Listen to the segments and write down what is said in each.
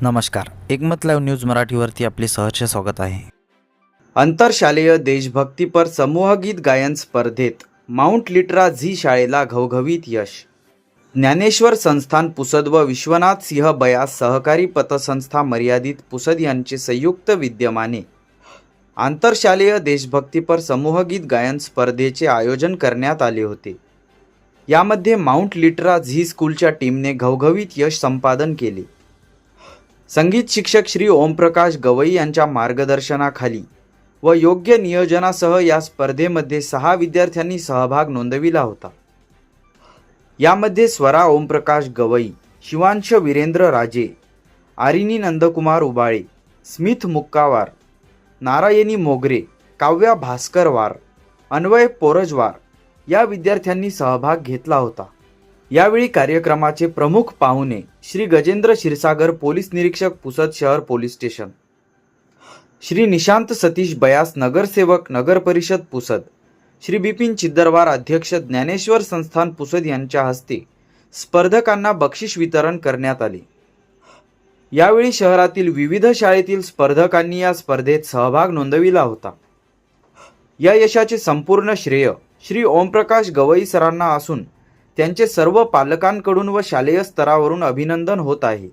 नमस्कार, एकमत live news मराठीवरती आपले सहर्ष स्वागत आहे। आंतरशालेय देशभक्तीपर समूहगीत गायन स्पर्धेत माउंट लिटरा झी शाळेला घवघवीत यश। ज्ञानेश्वर संस्थान पुसद व विश्वनाथ सिंह बयास सहकारी पतसंस्था मर्यादित पुसद यांचे संयुक्त विद्यमाने आंतरशालेय देशभक्तीपर समूहगीत गायन स्पर्धेचे आयोजन करण्यात आले होते। यामध्ये माउंट लिटरा झी स्कूलच्या टीमने घवघवीत यश संपादन केले। संगीत शिक्षक श्री ओमप्रकाश गवई यांच्या मार्गदर्शनाखाली व योग्य नियोजनासह या स्पर्धेमध्ये 6 विद्यार्थ्यांनी सहभाग नोंदविला होता। यामध्ये स्वरा ओमप्रकाश गवई, शिवांश वीरेंद्र राजे, आरिनी नंदकुमार उबाळे, स्मिथ मुक्कावार, नारायणी मोगरे, काव्या भास्करवार, अन्वय पोरजवार या विद्यार्थ्यांनी सहभाग घेतला होता। यावेळी कार्यक्रमाचे प्रमुख पाहुणे श्री गजेंद्र क्षीरसागर पोलीस निरीक्षक पुसद शहर पोलीस स्टेशन, श्री निशांत सतीश बयास नगरसेवक नगर परिषद पुसद, श्री बिपिन चिद्दरवार अध्यक्ष ज्ञानेश्वर संस्थान पुसद यांच्या हस्ते स्पर्धकांना बक्षीस वितरण करण्यात आले। यावेळी शहरातील विविध शाळेतील स्पर्धकांनी या स्पर्धेत सहभाग नोंदविला होता। या यशाचे संपूर्ण श्रेय श्री ओमप्रकाश गवई सरांना असून त्यांचे सर्व पालकांकडून व शालेय स्तरावरून अभिनंदन होत आहे।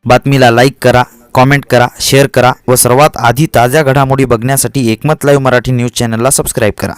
बातमीला लाईक करा, कमेंट करा, शेअर करा व सर्वात आधी ताज्या घडामोडी बघण्यासाठी एकमत लाईव्ह मराठी न्यूज चॅनलला सबस्क्राईब करा।